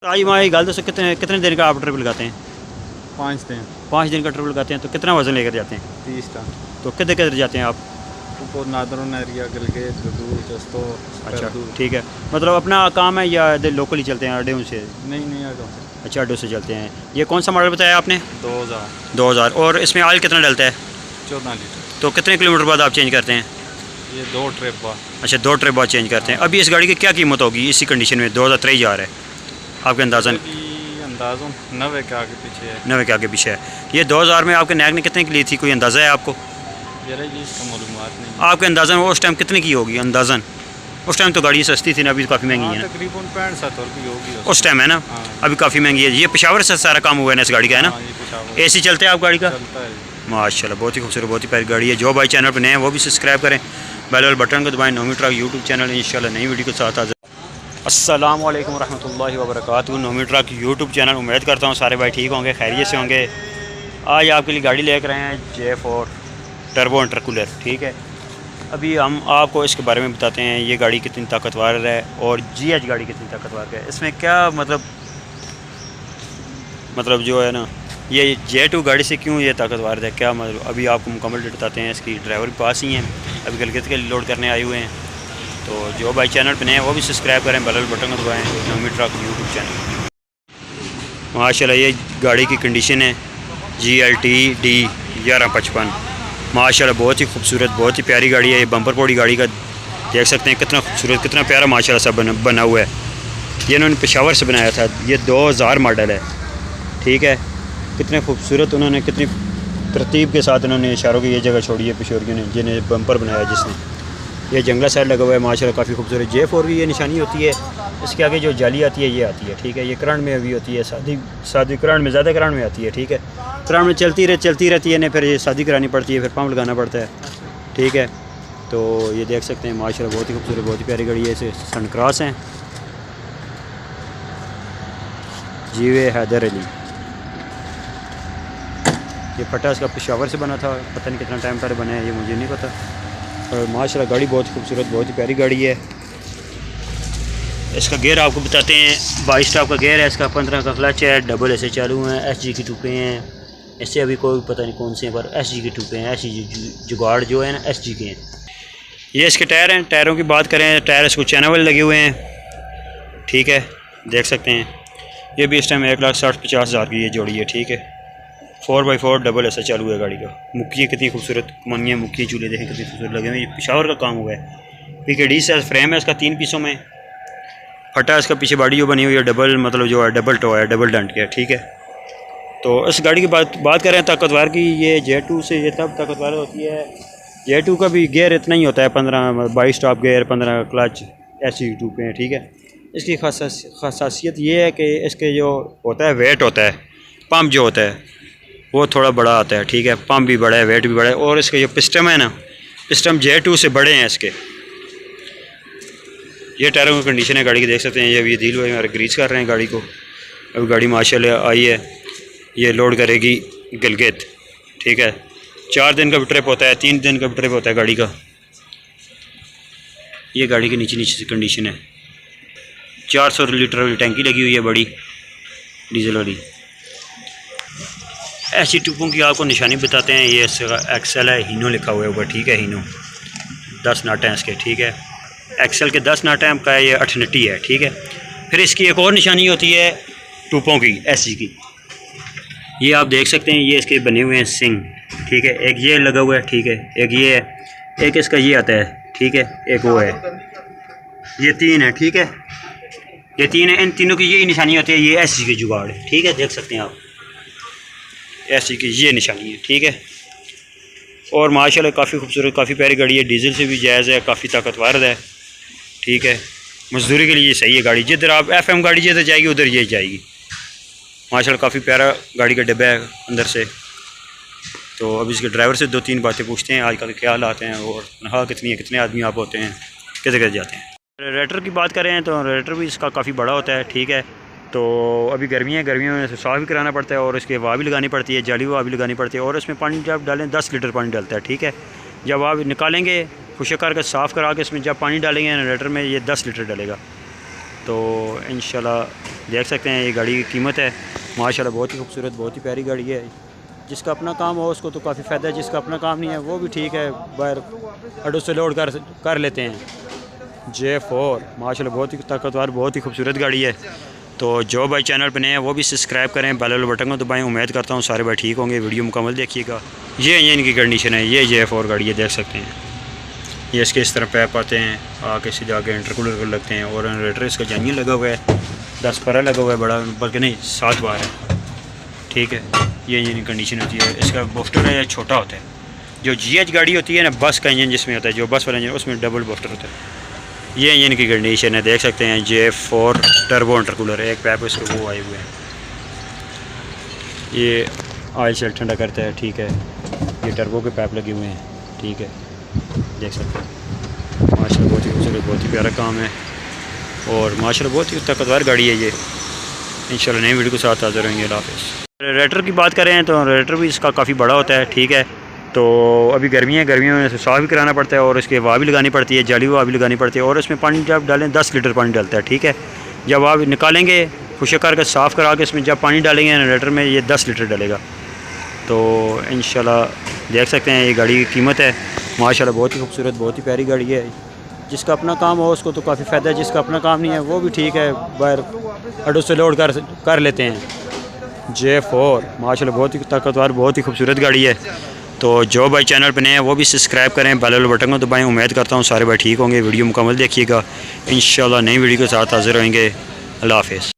आज हमारी गल दसो कितने कितने दिन का आप ट्रिप लगाते हैं? 5 दिन। 5 दिन का ट्रिप लगाते हैं तो कितना वज़न लेकर जाते हैं? 30 टन। तो किधर किधर जाते हैं आप? ऊपर नादरन एरिया, गलगेट, गदू, जस्तो। अच्छा ठीक है, मतलब अपना काम है या लोकल ही चलते हैं अड्डों से? नहीं आगे। अच्छा अड्डों से चलते हैं। ये कौन सा मॉडल बताया आपने? 2000। और इसमें ऑयल कितना डलता है? 14 लीटर। तो कितने किलोमीटर बाद आप चेंज करते हैं? ये 2 ट्रिप बाद। अच्छा 2 ट्रिप बाद चेंज करते हैं। अभी इस गाड़ी की क्या कीमत होगी इसी कंडीशन में? 2023 जा रहा है आपके अंदाज़न? अंदाज़न 90 के आगे पीछे है। 90 के आगे पीछे है। ये 2000 में आपके नैक ने कितने की ली थी, कोई अंदाज़ा है आपको? जी इसका मालूमात नहीं। आपके अंदाज़न वो उस टाइम कितने की होगी अंदाज़न? उस टाइम तो गाड़ी सस्ती थी ना, अभी काफ़ी महंगी है ना? तकरीबन 65-70 रुपये होगी उस टाइम है ना? हाँ। अभी काफ़ी महंगी है। ये पेशावर से सारा काम हुआ है ना इस गाड़ी का, है ना? हाँ, ये पेशावर एसी चलते हैं आप गाड़ी का? चलता है। माशाल्लाह बहुत ही खूबसूरत, बहुत ही प्यारी गाड़ी है। जो भाई चैनल पर नए हैं वो भी सब्सक्राइब करें, बेल वाले बटन को दबाएं। नौमी ट्रक यूट्यूब चैनल इंशाल्लाह नई वीडियो के साथ हाजिर। अस्सलाम वालेकुम रहमतुल्लाहि व बरकातुहू। नौमी ट्रक यूट्यूब चैनल, उम्मीद करता हूँ सारे भाई ठीक होंगे, खैरियत से होंगे। आज आपके लिए गाड़ी लेकर आए हैं J4 टर्बो इंटरकूलर। ठीक है, अभी हम आपको इसके बारे में बताते हैं ये गाड़ी कितनी ताकतवर है और GH गाड़ी कितनी ताकतवर है। इसमें क्या मतलब जो है ना, ये J2 गाड़ी से क्यों ये ताकतवर है, क्या मतलब अभी आपको मुकम्मल बताते हैं। इसकी ड्राइवर के पास ही हैं, अभी गलगत के लोड करने आए हुए हैं। तो जो भाई चैनल पर नए हैं वो भी सब्सक्राइब करें, बेल बटन को दबाएँ। नौमी ट्रक यूट्यूब चैनल। माशाल्लाह ये गाड़ी की कंडीशन है GLT D 1155। माशाल्लाह बहुत ही खूबसूरत, बहुत ही प्यारी गाड़ी है। ये बम्पर पॉडी गाड़ी का देख सकते हैं कितना खूबसूरत, कितना प्यारा माशाल्लाह सब बना हुआ है। ये इन्होंने पेशावर से बनाया था। ये 2000 मॉडल है। ठीक है, कितने खूबसूरत उन्होंने, कितनी तरतीब के साथ उन्होंने इशारों की ये जगह छोड़ी है पेशोरियों ने, जिन्हें बम्पर बनाया जिसने। ये जंगला साइड लगा हुआ है माशाल्लाह, काफ़ी खूबसूरत। J4 की ये निशानी होती है। इसके आगे जो जाली आती है ये आती है। ठीक है, ये करंट में अभी होती है, शादी करंट में, ज़्यादा करंट में आती है। ठीक है, करंट में चलती रहती है ना, फिर ये शादी करानी पड़ती है, फिर पंप लगाना पड़ता है। ठीक है, तो ये देख सकते हैं माशाल्लाह बहुत ही खूबसूरत, बहुत ही प्यारी गाड़ी है। इसे सनक्रॉस हैं, जीवे हैदर अली। ये फटा इसका पेशावर से बना था, पता नहीं कितना टाइम पहले बना है, ये मुझे नहीं पता। और माशाल्लाह गाड़ी बहुत खूबसूरत, बहुत ही प्यारी गाड़ी है। इसका गियर आपको बताते हैं, 22 स्टॉप का गियर है इसका, 15 का क्लच है, डबल ऐसे चालू हैं, SG की टूपे हैं। इससे अभी कोई पता नहीं कौन से हैं, पर SG की टूपे हैं। SG जुगाड़ जो है ना SG के हैं। ये इसके टायर हैं। टायरों की बात करें, टायर इसको चैनल वाले लगे हुए हैं। ठीक है, देख सकते हैं। ये भी इस टाइम 1,60,50,000 की ये जोड़ी है। ठीक है, 4x4 डबल ऐसा चालू है गाड़ी का। मुक्की कितनी खूबसूरत मनियाँ, मुक्की चूल्हे देखें कितनी खूबसूरत लगे हुए हैं। ये पेशावर का काम हुआ है। PKD से फ्रेम है इसका 3 पीसों में। फटा इसका पीछे बॉडी जो बनी हुई है डबल, मतलब जो है डबल टो है, डबल डंट के। ठीक है, तो इस गाड़ी की बात करें ताकतवर की, ये J2 से ये तब ताकतवर होती है। J2 का भी गियर इतना ही होता है, 22 स्टॉप गियर, 15 क्लच, SG टूपे हैं। ठीक है, इसकी खासियत ये है कि इसके जो होता है वेट होता है, पम्प जो होता है वो थोड़ा बड़ा आता है। ठीक है, पम्प भी बड़ा है, वेट भी बड़ा है। और इसके जो पिस्टम है ना, पिस्टम J2 से बड़े हैं इसके। ये टायरों की कंडीशन है गाड़ी की, देख सकते हैं। ये अभी दिल हुए हमारे ग्रीस कर रहे हैं गाड़ी को। अभी गाड़ी माशाल्लाह आई है, ये लोड करेगी गलगत। ठीक है, 4 दिन का भी ट्रिप होता है, 3 दिन का भी ट्रिप होता है गाड़ी का। ये गाड़ी की नीचे से कंडीशन है। 400 लीटर वाली टैंकी लगी हुई है बड़ी, डीजल वाली। ऐसी टूपों की आपको निशानी बताते हैं। ये एक्सेल है, हीनो लिखा हुआ है ऊपर। ठीक है, हीनो 10 नाट हैं इसके। ठीक है, एक्सेल के 10 नाट का ये 890 है। ठीक है, फिर इसकी एक और निशानी होती है टूपों की, SG की। ये आप देख सकते हैं, ये इसके बने हुए हैं सिंग। ठीक है, एक ये लगा हुआ है। ठीक है, एक ये है, एक इसका ये आता है। ठीक है, एक वो है, ये 3 है। ठीक है, ये 3 है। इन तीनों की ये निशानी होती है, ये SG की जुगाड़ है। ठीक है, देख सकते हैं आप, SG की ये निशानी है। ठीक है, और माशाल्लाह काफ़ी खूबसूरत, काफ़ी प्यारी गाड़ी है। डीजल से भी जायज़ है, काफ़ी ताकतवर है। ठीक है, मजदूरी के लिए सही है गाड़ी। जिधर आप FM गाड़ी जिधर जाएगी उधर ये जाएगी। माशाल्लाह काफ़ी प्यारा गाड़ी का डब्बा है अंदर से। तो अब इसके ड्राइवर से 2-3 बातें पूछते हैं, आजकल क्या हालात हैं और तनख्वाह कितनी है, कितने आदमी आप होते हैं, किधर किधर जाते हैं। रेडिएटर की बात करें तो रेडिएटर भी इसका काफ़ी बड़ा होता है। ठीक है, तो अभी गर्मियों में साफ़ भी कराना पड़ता है और इसके हवा भी लगानी पड़ती है, जाली हवा भी लगानी पड़ती है। और इसमें पानी जब डालें 10 लीटर पानी डालता है। ठीक है, जब आप निकालेंगे खुशक करके साफ़ करा के इसमें जब पानी डालेंगे रेडिएटर में, ये 10 लीटर डालेगा। तो इंशाल्लाह देख सकते हैं ये गाड़ी की कीमत है माशाल्लाह बहुत ही खूबसूरत, बहुत ही प्यारी गाड़ी है। जिसका अपना काम हो उसको तो काफ़ी फ़ायदा है, जिसका अपना काम नहीं है वो भी ठीक है, बाहर अड्डों से लोड कर लेते हैं। J4 माशाल्लाह बहुत ही ताकतवर, बहुत ही खूबसूरत गाड़ी है। तो जो भाई चैनल पर नए हैं वो भी सब्सक्राइब करें, बेल वाले बटन को दबाएं। उम्मीद करता हूँ सारे भाई ठीक होंगे, वीडियो मुकम्मल देखिएगा। ये इंजन की कंडीशन है, ये J4 गाड़ी है, देख सकते हैं। ये इसके इस तरह पैप आते हैं, आके सीधे आगे इंटरकूलर लगते हैं और जनरेटर इसका जेन्युइन लगा हुआ है, 10 पर लगा हुआ है, बड़ा बल्कि नहीं 7 बार है, ठीक है। ये इंजन की कंडीशन होती है। इसका बूस्टर है, छोटा होता है। जो GH गाड़ी होती है ना, बस का इंजन जिसमें होता है, जो बस वाला इंजन उसमें डबल बूस्टर होता है। ये इंजन की कंडीशन है, देख सकते हैं। J4 टर्बो इंटरकूलर है, एक पैप इसके वो आए हुए हैं। ये ऑयल सेल ठंडा करता है, ठीक है। ये टर्बो के पैप लगे हुए हैं, ठीक है, देख सकते हैं। माशाल्लाह बहुत ही खूबसूरत, बहुत ही प्यारा काम है और माशाल्लाह बहुत ही ताकतवर गाड़ी है ये। इंशाल्लाह नई वीडियो के साथ हाज़िर होंगे। अल्लाह हाफ़िज़। रेडिएटर की बात करें तो रेडिएटर भी इसका काफ़ी बड़ा होता है, ठीक है। तो अभी गर्मियों में साफ़ भी कराना पड़ता है और इसके हवा भी लगानी पड़ती है, जाली हवा भी लगानी पड़ती है। और इसमें पानी जब डालें 10 लीटर पानी डालता है, ठीक है। जब आप निकालेंगे खुशक करके साफ़ करा के इसमें जब पानी डालेंगे रेडिएटर में, ये 10 लीटर डालेगा। तो इंशाल्लाह देख सकते हैं ये गाड़ी की कीमत है माशाल्लाह बहुत ही खूबसूरत, बहुत ही प्यारी गाड़ी है। जिसका अपना काम हो उसको तो काफ़ी फ़ायदा है, जिसका अपना काम नहीं है वो भी ठीक है, बाहर अड्डों से लोड कर लेते हैं। J4 माशाल्लाह बहुत ही ताकतवर, बहुत ही खूबसूरत गाड़ी है। तो जो भाई चैनल पर नए हैं वो भी सब्सक्राइब करें, बेल वाले बटन को दबाएं। उम्मीद करता हूँ सारे भाई ठीक होंगे, वीडियो मुकम्मल देखिएगा। इंशाल्लाह नई वीडियो के साथ हाज़िर होंगे। अल्लाह हाफ़िज़।